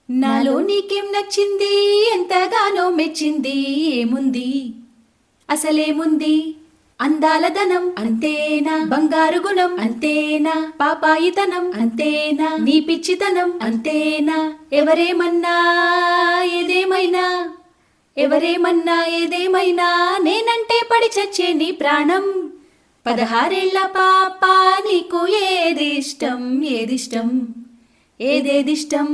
నాలో నీకేం నచ్చింది, ఎంతగానో మెచ్చింది, ఏముంది అసలేముంది? అందాల ధనం అంతేనా, బంగారు గుణం అంతేనా, పాపాయితనం అంతేనా, నీ పిచ్చితనం అంతేనా? ఎవరేమన్నా ఏదేమైనా, ఎవరేమన్నా ఏదేమైనా, నేనంటే పడి చచ్చే నీ ప్రాణం. 16 ఏళ్ల పాప, నీకు ఏదిష్టం, ఏదిష్టం, ఏదేదిష్టం?